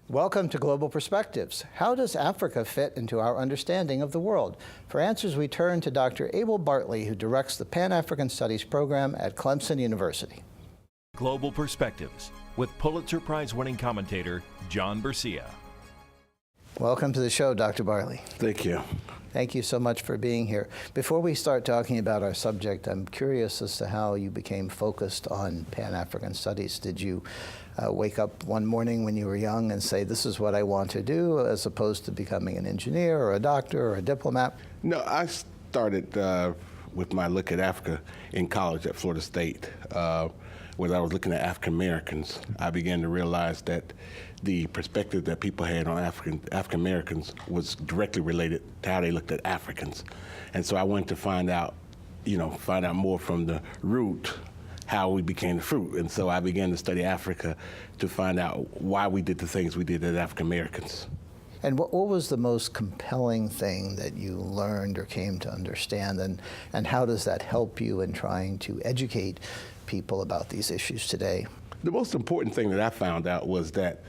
Welcome to Global Perspectives. How does Africa fit into our understanding of the world? For answers, we turn to Dr. Abel Bartley, who directs the Pan-African Studies program at Clemson University. Global Perspectives with Pulitzer Prize-winning commentator John Bercia. Welcome to the show, Dr. Bartley. Thank you. Thank you so much for being here. Before we start talking about our subject, I'm curious as to how you became focused on Pan-African Studies. Did you wake up one morning when you were young and say, this is what I want to do, as opposed to becoming an engineer or a doctor or a diplomat? No, I started with my look at Africa in college at Florida State. When I was looking at African Americans, I began to realize that the perspective that people had on African Americans was directly related to how they looked at Africans. And so I wanted to find out more from the root how we became the fruit. And so I began to study Africa to find out why we did the things we did as African Americans. And what was the most compelling thing that you learned or came to understand, and how does that help you in trying to educate people about these issues today? The most important thing that I found out was that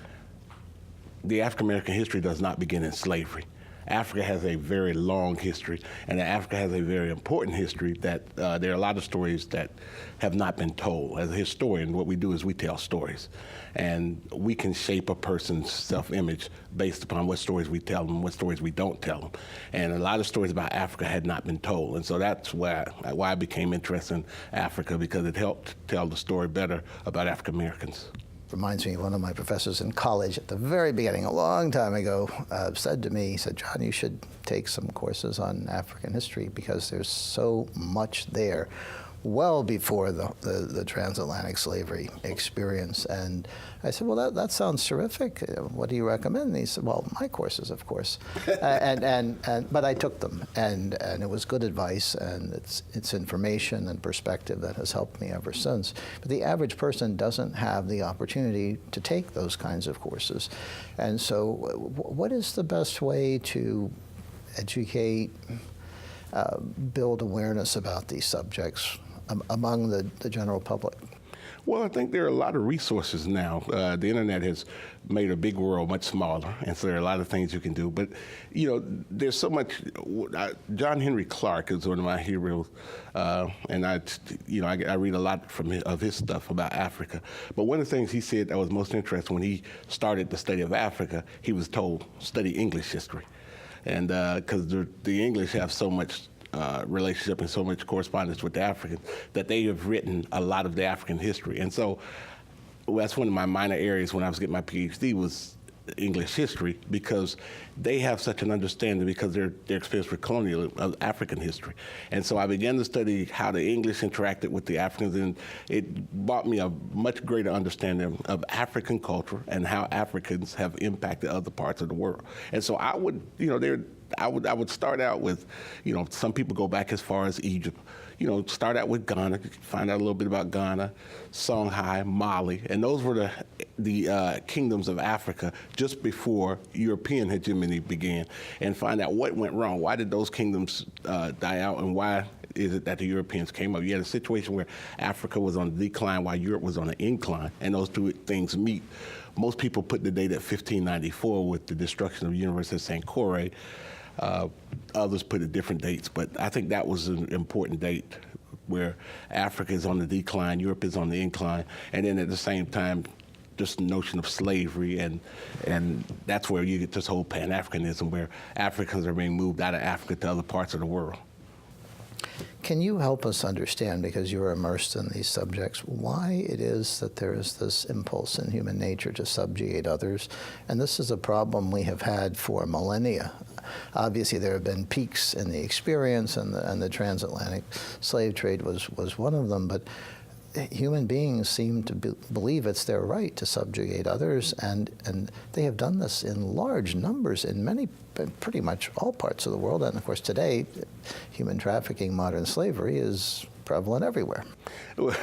the African American history does not begin in slavery. Africa has a very long history, and Africa has a very important history that there are a lot of stories that have not been told. As a historian, what we do is we tell stories, and we can shape a person's self-image based upon what stories we tell them, what stories we don't tell them. And a lot of stories about Africa had not been told, and so that's why I became interested in Africa, because it helped tell the story better about African Americans. Reminds me of one of my professors in college at the very beginning, a long time ago, said to me, he said, John, you should take some courses on African history because there's so much there well before the transatlantic slavery experience. And I said, well, that sounds terrific. What do you recommend? And he said, well, my courses, of course. But I took them, and it was good advice, and it's information and perspective that has helped me ever since. But the average person doesn't have the opportunity to take those kinds of courses. And so what is the best way to educate, build awareness about these subjects among the general public? Well, I think there are a lot of resources now. The internet has made a big world much smaller, and so there are a lot of things you can do. But, there's so much. John Henry Clark is one of my heroes, and I read a lot of his stuff about Africa. But one of the things he said that was most interesting when he started the study of Africa, he was told, study English history. And because the English have so much relationship and so much correspondence with the Africans, that they have written a lot of the African history. And so that's one of my minor areas when I was getting my PhD was English history, because they have such an understanding because their experience with colonial African history. And so I began to study how the English interacted with the Africans, and it brought me a much greater understanding of African culture and how Africans have impacted other parts of the world. And so I would, I would start out with, some people go back as far as Egypt. Start out with Ghana, find out a little bit about Ghana, Songhai, Mali, and those were the kingdoms of Africa just before European hegemony began, and find out what went wrong. Why did those kingdoms die out, and why is it that the Europeans came up? You had a situation where Africa was on the decline while Europe was on an incline, and those two things meet. Most people put the date at 1594 with the destruction of the University of Sankore. Others put at different dates, but I think that was an important date where Africa is on the decline, Europe is on the incline, and then at the same time, just the notion of slavery, and that's where you get this whole Pan-Africanism, where Africans are being moved out of Africa to other parts of the world. Can you help us understand, because you're immersed in these subjects, why it is that there is this impulse in human nature to subjugate others? And this is a problem we have had for millennia. Obviously, there have been peaks in the experience, and the transatlantic slave trade was one of them, but human beings seem to believe it's their right to subjugate others, and they have done this in large numbers in pretty much all parts of the world. And of course today, human trafficking, modern slavery is prevalent everywhere. Well,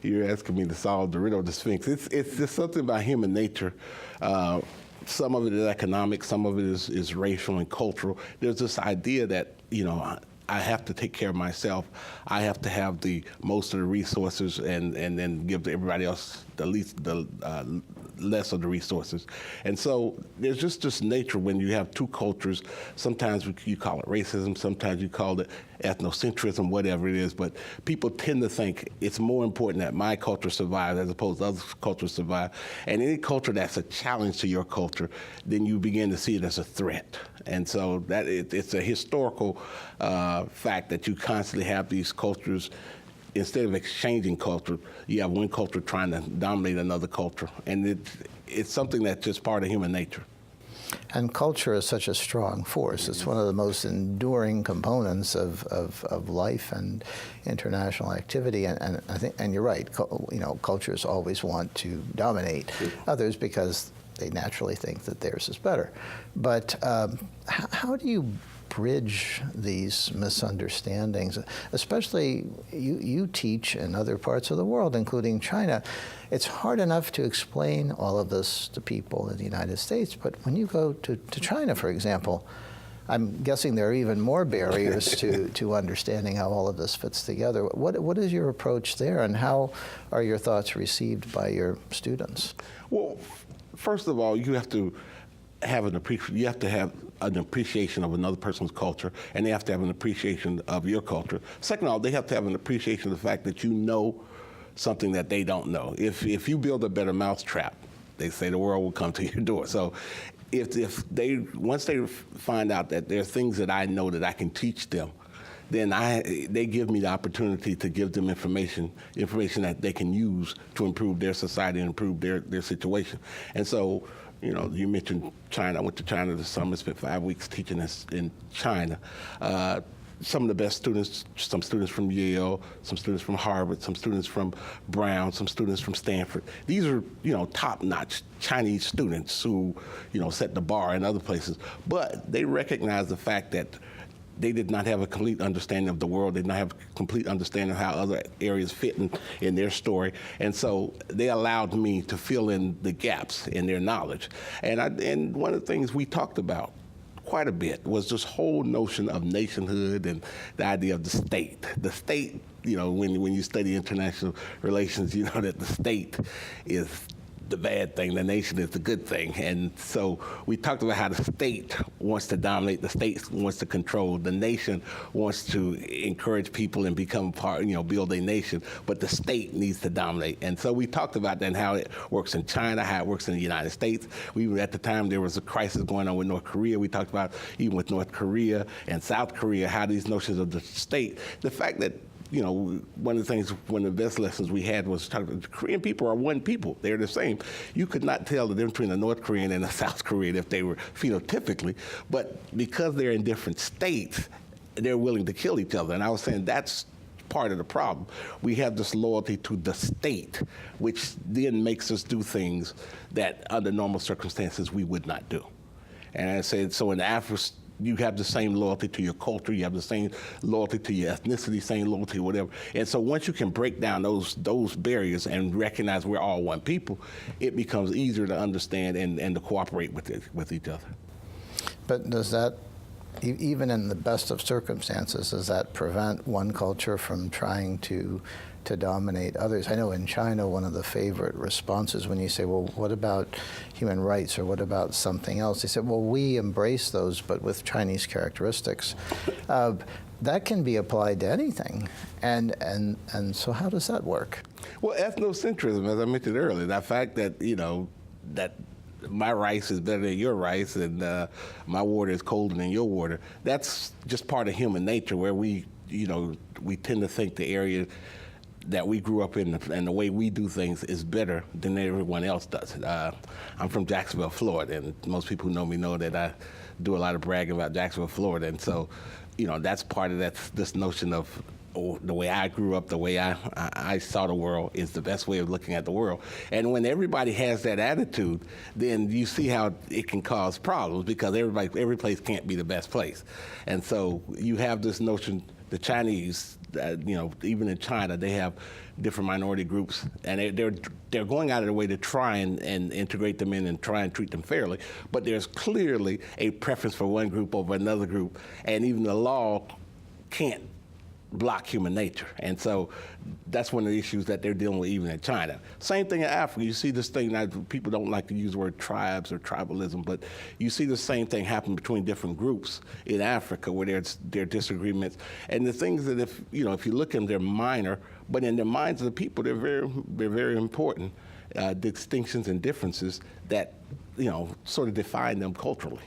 you're asking me to solve the riddle of the Sphinx. It's just something about human nature. Some of it is economic, some of it is racial and cultural. There's this idea that, I have to take care of myself. I have to have the most of the resources and then give to everybody else the less of the resources. And so there's just this nature when you have two cultures. Sometimes you call it racism, sometimes you call it ethnocentrism, whatever it is, but people tend to think it's more important that my culture survives as opposed to other cultures survive. And any culture that's a challenge to your culture, then you begin to see it as a threat. And so that it's a historical fact that you constantly have these cultures. Instead of exchanging culture, you have one culture trying to dominate another culture. And it's something that's just part of human nature. And culture is such a strong force. It's one of the most enduring components of life and international activity. And I think, and you're right. Cultures always want to dominate others because they naturally think that theirs is better. But how do you bridge these misunderstandings? Especially, you teach in other parts of the world, including China. It's hard enough to explain all of this to people in the United States, but when you go to China, for example, I'm guessing there are even more barriers to understanding how all of this fits together. What is your approach there, and how are your thoughts received by your students? Well, first of all, you have to have an appreciation of another person's culture, and they have to have an appreciation of your culture. Second of all, they have to have an appreciation of the fact that you know something that they don't know. If you build a better mousetrap, they say the world will come to your door. So once they find out that there are things that I know that I can teach them, then they give me the opportunity to give them information that they can use to improve their society and improve their situation. And so, you mentioned China. I went to China this summer, spent 5 weeks teaching in China. Some of the best students, some students from Yale, some students from Harvard, some students from Brown, some students from Stanford. These are, top-notch Chinese students who, set the bar in other places. But they recognize the fact that they did not have a complete understanding of the world. They did not have a complete understanding of how other areas fit in their story. And so they allowed me to fill in the gaps in their knowledge. And one of the things we talked about quite a bit was this whole notion of nationhood and the idea of the state. The state, when you study international relations, you know that the state is the bad thing, the nation is the good thing. And so we talked about how the state wants to dominate, the state wants to control, the nation wants to encourage people and become part, build a nation, but the state needs to dominate. And so we talked about that and how it works in China, how it works in the United States. At the time there was a crisis going on with North Korea. We talked about even with North Korea and South Korea, how these notions of the state, the fact that one of the things, one of the best lessons we had was talking about the Korean people are one people. They're the same. You could not tell the difference between a North Korean and a South Korean if they were phenotypically, but because they're in different states, they're willing to kill each other. And I was saying that's part of the problem. We have this loyalty to the state, which then makes us do things that under normal circumstances we would not do. And I said, so in Africa, you have the same loyalty to your culture, you have the same loyalty to your ethnicity, same loyalty, whatever. And so once you can break down those barriers and recognize we're all one people, it becomes easier to understand and to cooperate with each other. But does that, even in the best of circumstances, does that prevent one culture from trying to dominate others? I know in China, one of the favorite responses when you say, well, what about human rights or what about something else? They said, well, we embrace those, but with Chinese characteristics. That can be applied to anything. And so how does that work? Well, ethnocentrism, as I mentioned earlier, that fact that, that my rice is better than your rice and my water is colder than your water, that's just part of human nature where we tend to think the area that we grew up in and the way we do things is better than everyone else does. I'm from Jacksonville, Florida, and most people who know me know that I do a lot of bragging about Jacksonville, Florida, and so, that's part of this notion of the way I grew up, the way I saw the world is the best way of looking at the world. And when everybody has that attitude, then you see how it can cause problems because every place can't be the best place. And so you have this notion, the Chinese, even in China, they have different minority groups, and they're going out of their way to try and integrate them in and try and treat them fairly. But there's clearly a preference for one group over another group, and even the law can't block human nature. And so that's one of the issues that they're dealing with even in China. Same thing in Africa. You see this thing, now people don't like to use the word tribes or tribalism, but you see the same thing happen between different groups in Africa where there are disagreements. And the things that if you look at them, they're minor, but in the minds of the people, they're very important distinctions and differences that, sort of define them culturally.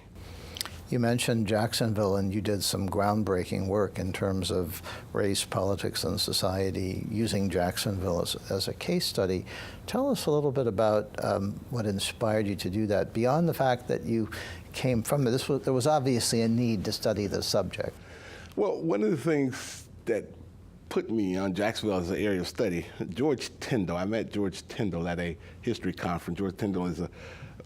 You mentioned Jacksonville, and you did some groundbreaking work in terms of race, politics, and society using Jacksonville as a case study. Tell us a little bit about what inspired you to do that, beyond the fact that you came from there. There was obviously a need to study the subject. Well, one of the things that put me on Jacksonville as an area of study, George Tyndall. I met George Tyndall at a history conference. George Tyndall is a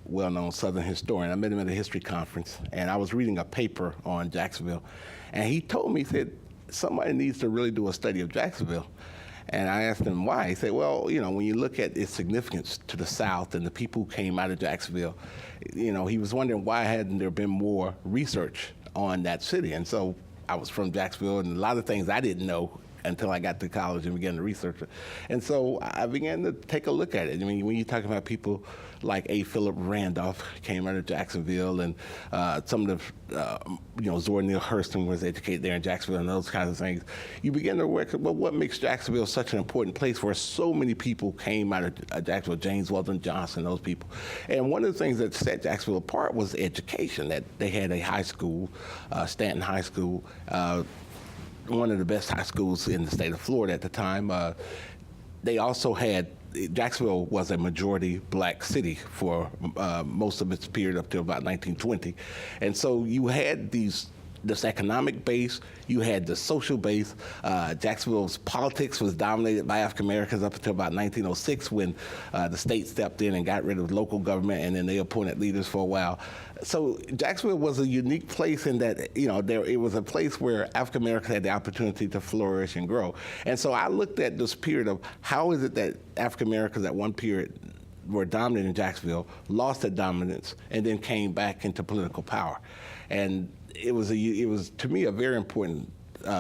well-known Southern historian. I met him at a history conference, and I was reading a paper on Jacksonville, and he told me, he said, somebody needs to really do a study of Jacksonville. And I asked him why. He said, well, when you look at its significance to the South and the people who came out of Jacksonville, he was wondering why hadn't there been more research on that city. And so I was from Jacksonville, and a lot of things I didn't know until I got to college and began to research it. And so I began to take a look at it. I mean, when you talk about people like A. Philip Randolph came out of Jacksonville, and some of the, Zora Neale Hurston was educated there in Jacksonville, and those kinds of things, you begin to work, well, what makes Jacksonville such an important place where so many people came out of Jacksonville, James Weldon Johnson, those people. And one of the things that set Jacksonville apart was education, that they had a high school, Stanton High School, one of the best high schools in the state of Florida at the time. They also had, Jacksonville was a majority black city for most of its period up to about 1920. And so you had this economic base, you had the social base. Jacksonville's politics was dominated by African Americans up until about 1906 when the state stepped in and got rid of local government, and then they appointed leaders for a while. So Jacksonville was a unique place in that, it was a place where African Americans had the opportunity to flourish and grow. And so I looked at this period of how is it that African Americans at one period were dominant in Jacksonville, lost that dominance, and then came back into political power. And it was to me a very important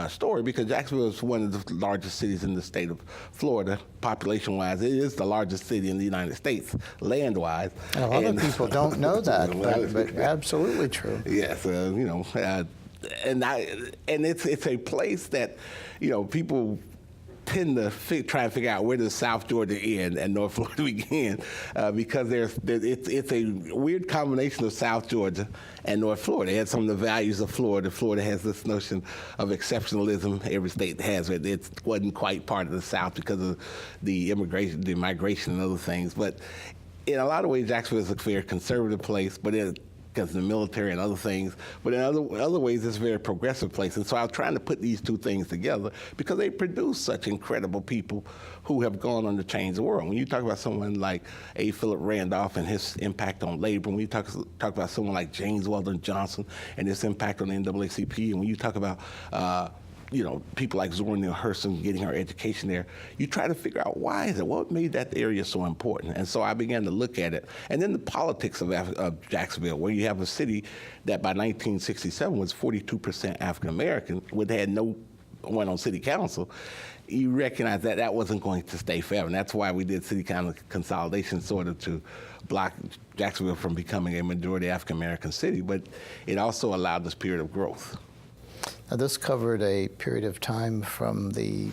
story, because Jacksonville is one of the largest cities in the state of Florida, population-wise. It is the largest city in the United States, land-wise. And a lot of people don't know that, but absolutely true. Yes, and it's a place that, people tend to try and figure out where does South Georgia end and North Florida begin, because it's a weird combination of South Georgia and North Florida. It has some of the values of Florida. Florida has this notion of exceptionalism. Every state has it. It wasn't quite part of the South because of the immigration, the migration, and other things. But in a lot of ways, Jacksonville is a very conservative place, but because of the military and other things, but in other ways, it's a very progressive place. And so I was trying to put these two things together because they produce such incredible people who have gone on to change the world. When you talk about someone like A. Philip Randolph and his impact on labor, when you talk about someone like James Weldon Johnson and his impact on the NAACP, and when you talk about people like Zora Neale Hurston getting her education there, you try to figure out why is it? What made that area so important? And so I began to look at it. And then the politics of Jacksonville, where you have a city that by 1967 was 42% African American, where they had no one on city council. You recognize that that wasn't going to stay forever. And that's why we did city consolidation, sort of to block Jacksonville from becoming a majority African American city. But it also allowed this period of growth. Now, this covered a period of time from the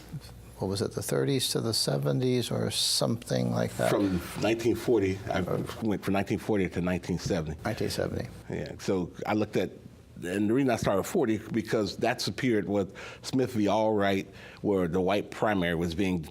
30s to the 70s or something like that? From 1940, I went from 1940 to 1970. 1970. Yeah, so I looked at, and the reason I started 40, because that's the period with Smith v. Allwright, where the white primary was being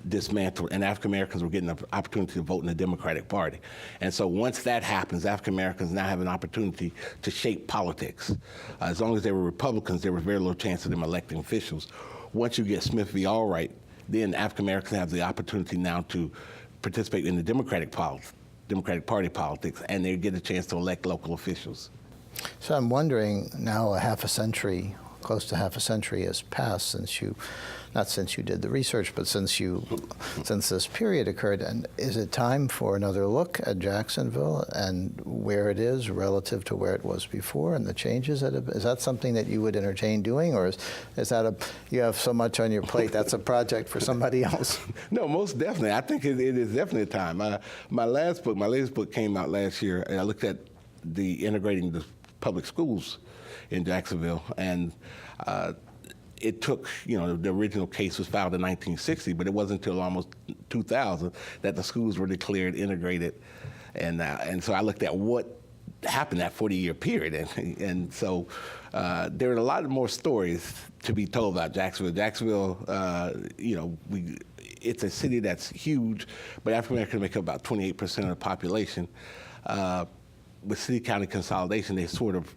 dismantled and African Americans were getting the opportunity to vote in the Democratic Party. And so once that happens, African Americans now have an opportunity to shape politics. As long as they were Republicans, there was very little chance of them electing officials. Once you get Smith v. Allwright, then African Americans have the opportunity now to participate in the Democratic Party politics, and they get a chance to elect local officials. So I'm wondering, now a half a century close to half a century has passed since you, not since you did the research, but since this period occurred. And is it time for another look at Jacksonville and where it is relative to where it was before and the changes that have, is that something that you would entertain doing, or is that you have so much on your plate that's a project for somebody else? No, most definitely. I think it is definitely time. My latest book came out last year, and I looked at the integrating the public schools in Jacksonville, and it took, the original case was filed in 1960, but it wasn't until almost 2000 that the schools were declared integrated, and so I looked at what happened that 40-year period, and so there are a lot more stories to be told about Jacksonville. Jacksonville, it's a city that's huge, but African Americans make up about 28% of the population. With city-county consolidation, they sort of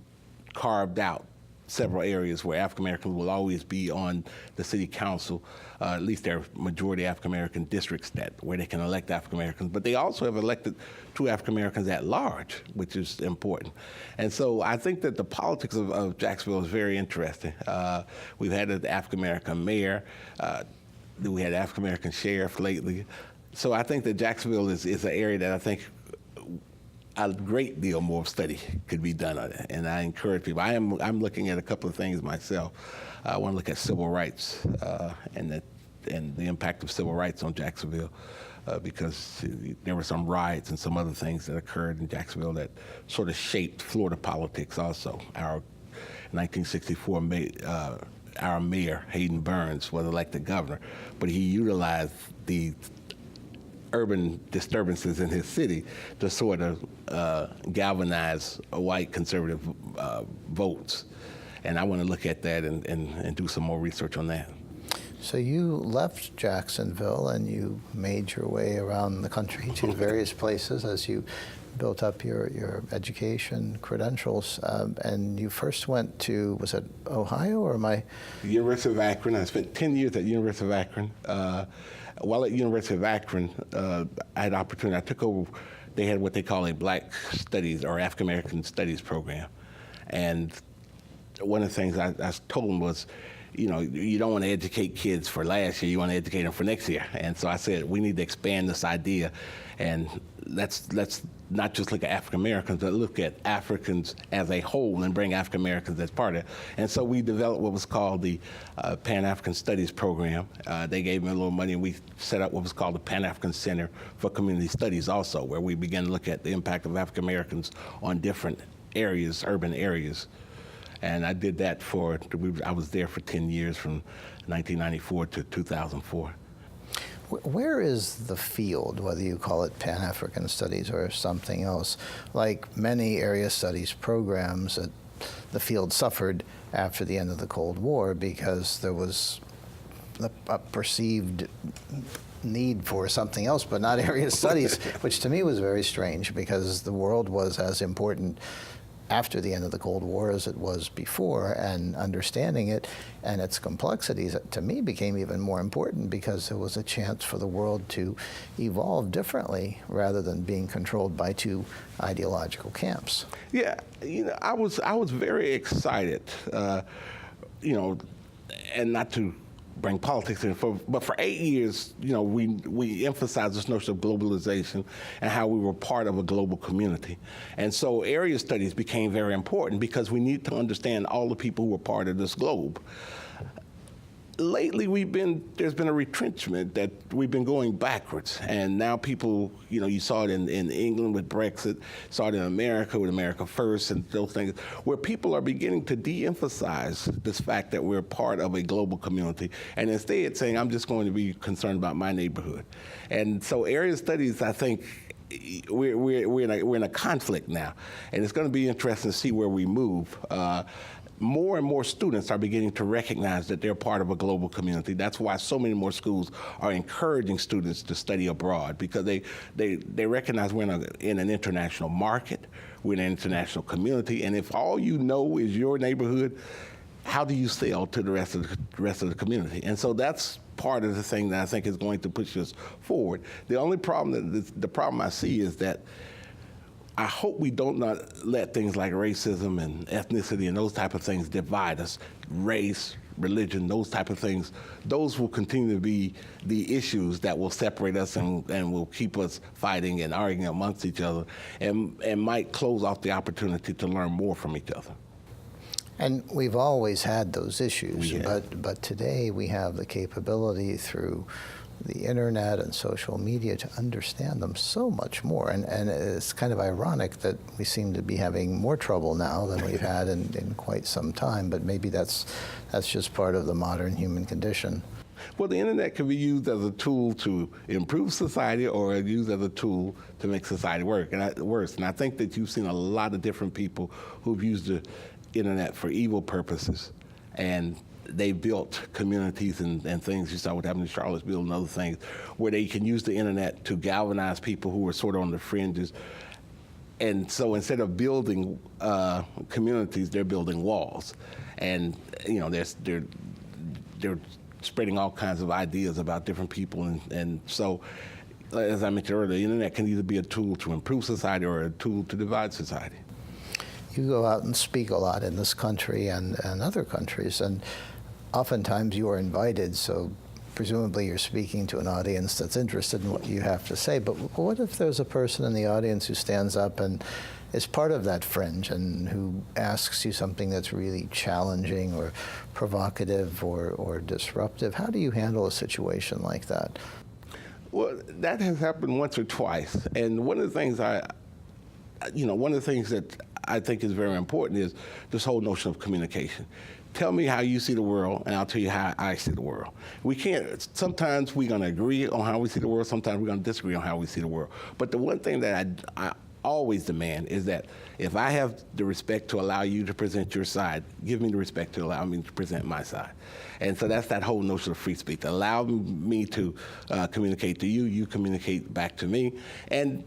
carved out several areas where African Americans will always be on the city council. At least there are majority African American districts where they can elect African Americans, but they also have elected 2 African Americans at large, which is important. And so I think that the politics of Jacksonville is very interesting. We've had an African American mayor. We had an African American sheriff lately. So I think that Jacksonville is an area that I think a great deal more study could be done on it, and I encourage people. I'm looking at a couple of things myself. I want to look at civil rights and the impact of civil rights on Jacksonville, because there were some riots and some other things that occurred in Jacksonville that sort of shaped Florida politics. Also, our 1964 our mayor Hayden Burns was elected governor, but he utilized the urban disturbances in his city to sort of galvanize white conservative votes. And I want to look at that and do some more research on that. So you left Jacksonville and you made your way around the country to various places as you built up your education credentials, and you first went to, was it Ohio or The University of Akron. I spent 10 years at the University of Akron. While at University of Akron, I had opportunity. I took over. They had what they call a Black Studies or African American Studies program, and one of the things I told them was, you don't want to educate kids for last year. You want to educate them for next year. And so I said we need to expand this idea, and let's not just look at African Americans, but look at Africans as a whole and bring African Americans as part of it. And so we developed what was called the Pan-African Studies program. They gave me a little money, and we set up what was called the Pan-African Center for Community Studies also, where we began to look at the impact of African Americans on different areas, urban areas. And I did that I was there for 10 years from 1994 to 2004. Where is the field, whether you call it Pan-African Studies or something else? Like many area studies programs, the field suffered after the end of the Cold War because there was a perceived need for something else, but not area studies, which to me was very strange because the world was as important after the end of the Cold War as it was before, and understanding it and its complexities to me became even more important because there was a chance for the world to evolve differently rather than being controlled by 2 ideological camps. Yeah, I was very excited, and not to bring politics in, but for 8 years, we emphasized this notion of globalization and how we were part of a global community. And so area studies became very important because we need to understand all the people who were part of this globe. Lately, there's been a retrenchment that we've been going backwards, and now people, you saw it in England with Brexit, saw it in America with America First, and those things, where people are beginning to de-emphasize this fact that we're part of a global community, and instead saying, I'm just going to be concerned about my neighborhood. And so area studies, I think, we're in a conflict now, and it's going to be interesting to see where we move. More and more students are beginning to recognize that they're part of a global community. That's why so many more schools are encouraging students to study abroad, because they recognize we're in an international market, we're in an international community, and if all you know is your neighborhood, how do you sell to the rest of the community? And so that's part of the thing that I think is going to push us forward. The only problem, the problem I see is that I hope we don't not let things like racism and ethnicity and those type of things divide us. Race, religion, those type of things, those will continue to be the issues that will separate us and will keep us fighting and arguing amongst each other and might close off the opportunity to learn more from each other. And we've always had those issues, Yeah. but today we have the capability through the internet and social media to understand them so much more. And it's kind of ironic that we seem to be having more trouble now than we've had in quite some time, but maybe that's just part of the modern human condition. Well, the internet can be used as a tool to improve society or used as a tool to make society worse. And I think that you've seen a lot of different people who've used the internet for evil purposes. And they built communities and things. You saw what happened in Charlottesville and other things, where they can use the internet to galvanize people who were sort of on the fringes. And so instead of building communities, they're building walls. And you know, they're spreading all kinds of ideas about different people. And so, as I mentioned earlier, the internet can either be a tool to improve society or a tool to divide society. You go out and speak a lot in this country and other countries, and oftentimes you are invited, so presumably you're speaking to an audience that's interested in what you have to say. But what if there's a person in the audience who stands up and is part of that fringe and who asks you something that's really challenging or provocative or disruptive? How do you handle a situation like that? Well, that has happened once or twice. And one of the things that I think is very important is this whole notion of communication. Tell me how you see the world, and I'll tell you how I see the world. We can't, sometimes we're going to agree on how we see the world, sometimes we're going to disagree on how we see the world. But the one thing that I always demand is that if I have the respect to allow you to present your side, give me the respect to allow me to present my side. And so that's that whole notion of free speech. Allow me to communicate to you, you communicate back to me. And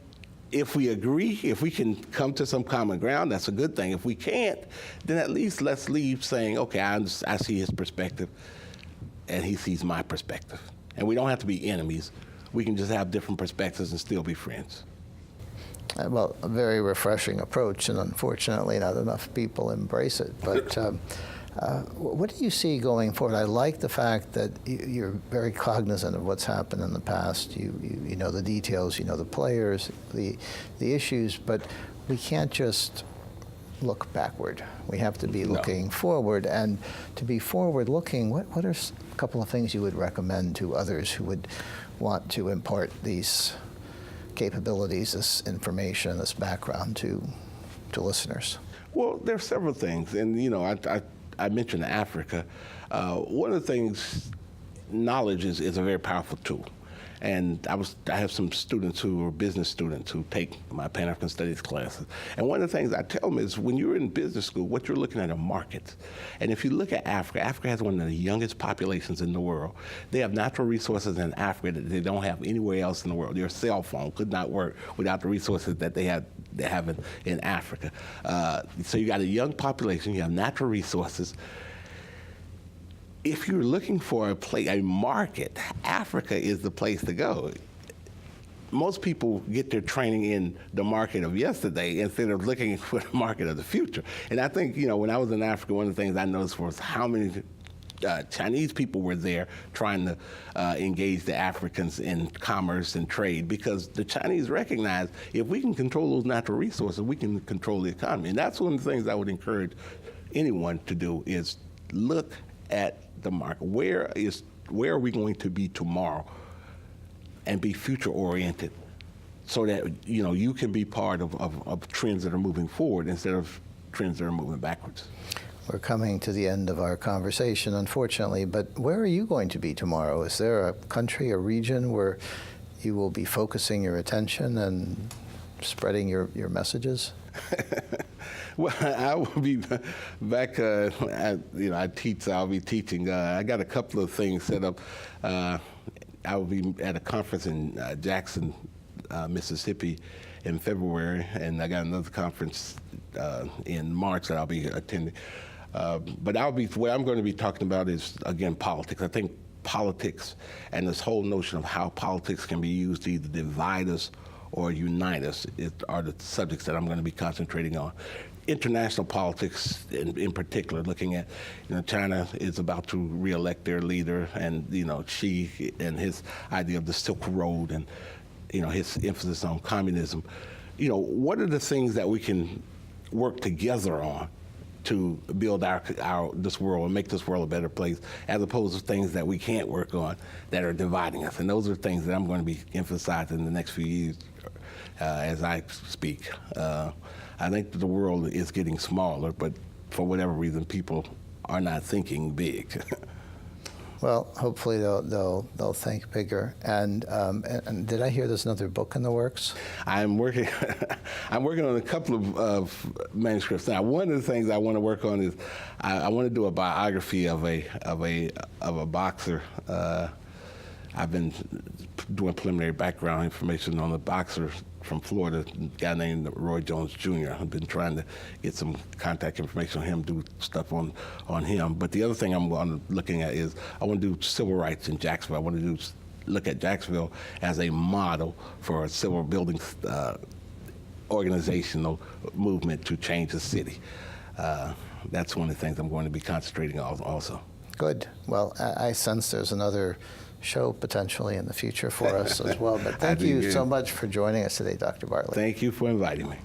if we agree, if we can come to some common ground, that's a good thing. If we can't, then at least let's leave saying, okay, I see his perspective, and he sees my perspective. And we don't have to be enemies. We can just have different perspectives and still be friends. Well, a very refreshing approach, and unfortunately not enough people embrace it. But what do you see going forward? I like the fact that you're very cognizant of what's happened in the past. You know the details, you know the players, the issues, but we can't just look backward. We have to be looking forward. And to be forward-looking, what are a couple of things you would recommend to others who would want to impart these capabilities, this information, this background to listeners? Well, there are several things, and you know, I mentioned Africa. One of the things, knowledge is a very powerful tool. And I have some students who are business students who take my Pan-African Studies classes. And one of the things I tell them is when you're in business school, what you're looking at are markets. And if you look at Africa, Africa has one of the youngest populations in the world. They have natural resources in Africa that they don't have anywhere else in the world. Their cell phone could not work without the resources that they have in Africa. So you got a young population, you have natural resources. If you're looking for a market, Africa is the place to go. Most people get their training in the market of yesterday instead of looking for the market of the future. And I think, you know, when I was in Africa, one of the things I noticed was how many Chinese people were there trying to engage the Africans in commerce and trade, because the Chinese recognize if we can control those natural resources, we can control the economy. And that's one of the things I would encourage anyone to do is look at the market. Where are we going to be tomorrow, and be future oriented, so that you know you can be part of trends that are moving forward instead of trends that are moving backwards. We're coming to the end of our conversation, unfortunately, but where are you going to be tomorrow? Is there a country, a region where you will be focusing your attention and spreading your messages? Well, I will be back. I teach. So I'll be teaching. I got a couple of things set up. I will be at a conference in Jackson, Mississippi, in February, and I got another conference in March that I'll be attending. But what I'm going to be talking about is, again, politics. I think politics and this whole notion of how politics can be used to either divide us or unite us are the subjects that I'm going to be concentrating on. International politics, in particular, looking at, China is about to reelect their leader, and Xi and his idea of the Silk Road, and his emphasis on communism. What are the things that we can work together on to build this world and make this world a better place, as opposed to things that we can't work on that are dividing us? And those are things that I'm going to be emphasizing in the next few years as I speak. I think that the world is getting smaller, but for whatever reason, people are not thinking big. Well, hopefully they'll think bigger. And did I hear there's another book in the works? I'm working on a couple of manuscripts now. One of the things I want to work on is I want to do a biography of a boxer. I've been doing preliminary background information on a boxer from Florida, a guy named Roy Jones Jr. I've been trying to get some contact information on him, do stuff on him. But the other thing I'm looking at is I want to do civil rights in Jacksonville. I want to look at Jacksonville as a model for a civil building organizational movement to change the city. That's one of the things I'm going to be concentrating on also. Good. Well, I sense there's another show potentially in the future for us as well. But thank you so much for joining us today, Dr. Bartley. Thank you for inviting me.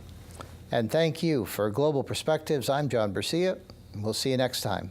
And thank you. For Global Perspectives, I'm John Bercia. We'll see you next time.